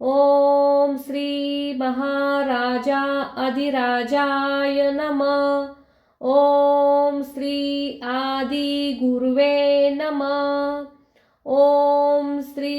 ओम श्री महाराजा अधिराजाय नमः। ओम श्री आदि गुरुवे नमः। ओम श्री